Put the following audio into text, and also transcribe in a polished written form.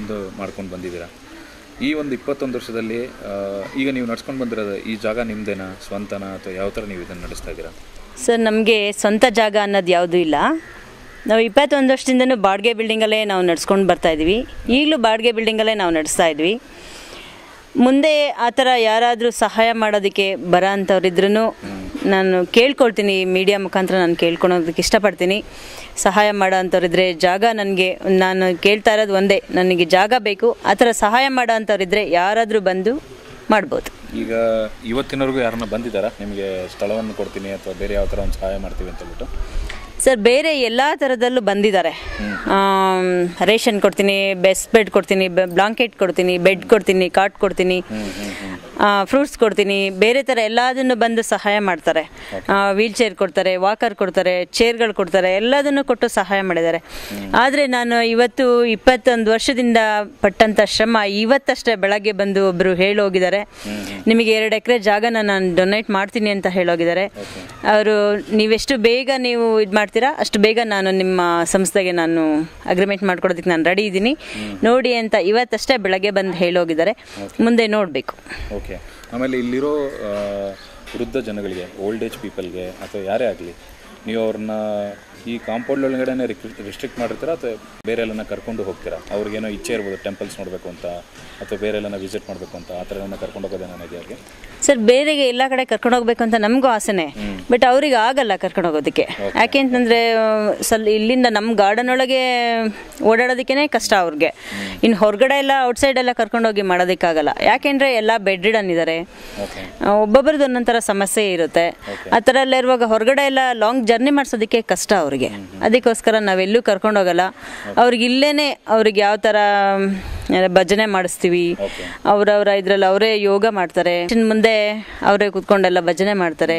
ಒಂದು ಮಾಡ್ಕೊಂಡು ಬಂದಿದ್ದೀರಾ. ಈ ಒಂದು 21 ವರ್ಷದಲ್ಲಿ ಈಗ ನೀವು ನಡ್ಸ್ಕೊಂಡು ಬಂದಿರೋದು ಈ ಜಾಗ ನಿಮ್ಮದೇನಾ, ಸ್ವಂತನಾ, ಅಥವಾ ಯಾವ ಥರ ನೀವು ಇದನ್ನು ನಡೆಸ್ತಾ ಇದ್ದೀರಾ? ಸರ್, ನಮಗೆ ಸ್ವಂತ ಜಾಗ ಅನ್ನೋದು ಯಾವುದೂ ಇಲ್ಲ. ನಾವು 21 ವರ್ಷದಿಂದನೂ ಬಾಡಿಗೆ ಬಿಲ್ಡಿಂಗಲ್ಲೇ ನಾವು ನಡ್ಸ್ಕೊಂಡು ಬರ್ತಾಯಿದ್ವಿ. ಈಗಲೂ ಬಾಡಿಗೆ ಬಿಲ್ಡಿಂಗಲ್ಲೇ ನಾವು ನಡೆಸ್ತಾ ಇದ್ವಿ. ಮುಂದೆ ಆ ಥರ ಯಾರಾದರೂ ಸಹಾಯ ಮಾಡೋದಕ್ಕೆ ಬರೋ ಅಂಥವ್ರಿದ್ರೂ ನಾನು ಕೇಳ್ಕೊಳ್ತೀನಿ, ಮೀಡಿಯಾ ಮುಖಾಂತರ ನಾನು ಕೇಳ್ಕೊಳೋದಕ್ಕೆ ಇಷ್ಟಪಡ್ತೀನಿ. ಸಹಾಯ ಮಾಡೋ ಅಂಥವ್ರಿದ್ರೆ ಜಾಗ, ನಾನು ಕೇಳ್ತಾ ಇರೋದು ಒಂದೇ, ನನಗೆ ಜಾಗ ಬೇಕು. ಆ ಥರ ಸಹಾಯ ಮಾಡೋ ಅಂಥವ್ರಿದ್ರೆ ಯಾರಾದರೂ ಬಂದು ಮಾಡ್ಬೋದು. ಈಗ ಇವತ್ತಿನವರೆಗೂ ಯಾರನ್ನ ಬಂದಿದ್ದಾರಾ ನಿಮಗೆ ಸ್ಥಳವನ್ನು ಕೊಡ್ತೀನಿ ಅಥವಾ ಬೇರೆ ಯಾವ ಥರ ಒಂದು ಸಹಾಯ ಮಾಡ್ತೀವಿ ಅಂತ ಹೇಳ್ಬಿಟ್ಟು? ಸರ್, ಬೇರೆ ಎಲ್ಲ ಥರದಲ್ಲೂ ಬಂದಿದ್ದಾರೆ. ರೇಷನ್ ಕೊಡ್ತೀನಿ, ಬೆಸ್ಟ್ ಬೆಡ್ ಕೊಡ್ತೀನಿ, ಬ್ಲಾಂಕೆಟ್ ಕೊಡ್ತೀನಿ, ಬೆಡ್ ಕೊಡ್ತೀನಿ, ಕಾಟ್ ಕೊಡ್ತೀನಿ, ಫ್ರೂಟ್ಸ್ ಕೊಡ್ತೀನಿ, ಬೇರೆ ಥರ ಎಲ್ಲದನ್ನು ಬಂದು ಸಹಾಯ ಮಾಡ್ತಾರೆ. ವೀಲ್ ಚೇರ್ ಕೊಡ್ತಾರೆ, ವಾಕರ್ ಕೊಡ್ತಾರೆ, ಚೇರ್ಗಳು ಕೊಡ್ತಾರೆ, ಎಲ್ಲದನ್ನು ಕೊಟ್ಟು ಸಹಾಯ ಮಾಡಿದ್ದಾರೆ. ಆದರೆ ನಾನು ಇವತ್ತು 21 ವರ್ಷದಿಂದ ಪಟ್ಟಂಥ ಶ್ರಮ ಇವತ್ತಷ್ಟೇ ಬೆಳಗ್ಗೆ ಬಂದು ಒಬ್ಬರು ಹೇಳೋಗಿದ್ದಾರೆ, ನಿಮಗೆ 2 ಎಕರೆ ಜಾಗನ ನಾನು ಡೊನೇಟ್ ಮಾಡ್ತೀನಿ ಅಂತ ಹೇಳೋಗಿದ್ದಾರೆ. ಅವರು ನೀವೆಷ್ಟು ಬೇಗ ನೀವು ಇದು ಮಾಡ್ತೀರಾ ಅಷ್ಟು ಬೇಗ ನಾನು ನಿಮ್ಮ ಸಂಸ್ಥೆಗೆ ನಾನು ಅಗ್ರಿಮೆಂಟ್ ಮಾಡ್ಕೊಡೋದಕ್ಕೆ ನಾನು ರೆಡಿ ಇದ್ದೀನಿ ನೋಡಿ ಅಂತ ಇವತ್ತಷ್ಟೇ ಬೆಳಗ್ಗೆ ಬಂದು ಹೇಳೋಗಿದ್ದಾರೆ. ಮುಂದೆ ನೋಡಬೇಕು. ಓಕೆ. ಆಮೇಲೆ ಇಲ್ಲಿರೋ ವೃದ್ಧ ಜನಗಳಿಗೆ, ಓಲ್ಡ್ ಏಜ್ ಪೀಪಲ್ಗೆ ಅಥವಾ ಯಾರೇ ಆಗಲಿ, ನೀವು ಅವ್ರನ್ನ ಈ ಕಾಂಪೌಂಡ್ ಒಳಗಡೆ ರಿಸ್ಟ್ರಿಕ್ಟ್ ಮಾಡಿರ್ತೀರಾ ಅಥವಾ ಬೇರೆ ಎಲ್ಲನ ಕರ್ಕೊಂಡು ಹೋಗ್ತೀರಾ? ಅವ್ರಿಗೇನೋ ಇಚ್ಛೆ ಇರ್ಬೋದು ಟೆಂಪಲ್ಸ್ ನೋಡಬೇಕು ಅಂತ ಅಥವಾ ಬೇರೆ ಎಲ್ಲನ ವಿಸಿಟ್ ಮಾಡಬೇಕು ಅಂತ, ಆ ಥರ ಎಲ್ಲ ಕರ್ಕೊಂಡು ಹೋಗೋದೇ ನನಗೆ ಅವ್ರಿಗೆ? ಸರ್, ಬೇರೆಗೆ ಎಲ್ಲ ಕಡೆ ಕರ್ಕೊಂಡು ಹೋಗ್ಬೇಕು ಅಂತ ನಮಗೂ ಆಸೆನೇ, ಬಟ್ ಅವ್ರಿಗೆ ಆಗಲ್ಲ ಕರ್ಕೊಂಡು ಹೋಗೋದಕ್ಕೆ. ಯಾಕೆ ಅಂತಂದರೆ ಇಲ್ಲಿಂದ ನಮ್ಮ ಗಾರ್ಡನ್ ಒಳಗೆ ಓಡಾಡೋದಕ್ಕೇ ಕಷ್ಟ ಅವ್ರಿಗೆ. ಇನ್ನು ಹೊರಗಡೆ ಎಲ್ಲ ಔಟ್ಸೈಡ್ ಎಲ್ಲ ಕರ್ಕೊಂಡೋಗಿ ಮಾಡೋದಕ್ಕಾಗಲ್ಲ. ಯಾಕೆಂದರೆ ಎಲ್ಲ ಬೆಡ್ ರಿಡನ್ ಇದ್ದಾರೆ, ಒಬ್ಬೊಬ್ಬರದ್ದು ಒಂದೊಂಥರ ಸಮಸ್ಯೆ ಇರುತ್ತೆ. ಆ ಥರ ಎಲ್ಲ ಇರುವಾಗ ಹೊರಗಡೆ ಎಲ್ಲ ಲಾಂಗ್ ಜರ್ನಿ ಮಾಡಿಸೋದಕ್ಕೆ ಕಷ್ಟ ಅವ್ರಿಗೆ. ಅದಕ್ಕೋಸ್ಕರ ನಾವೆಲ್ಲೂ ಕರ್ಕೊಂಡೋಗಲ್ಲ. ಅವ್ರಿಗೆ ಇಲ್ಲೇನೆ ಅವ್ರಿಗೆ ಯಾವ ಥರ ಭಜನೆ ಮಾಡಿಸ್ತೀವಿ, ಅವರವರ ಇದರಲ್ಲಿ ಅವರೇ ಯೋಗ ಮಾಡ್ತಾರೆ, ಮುಂದೆ ಅವರೇ ಕೂತ್ಕೊಂಡೆಲ್ಲ ಭಜನೆ ಮಾಡ್ತಾರೆ.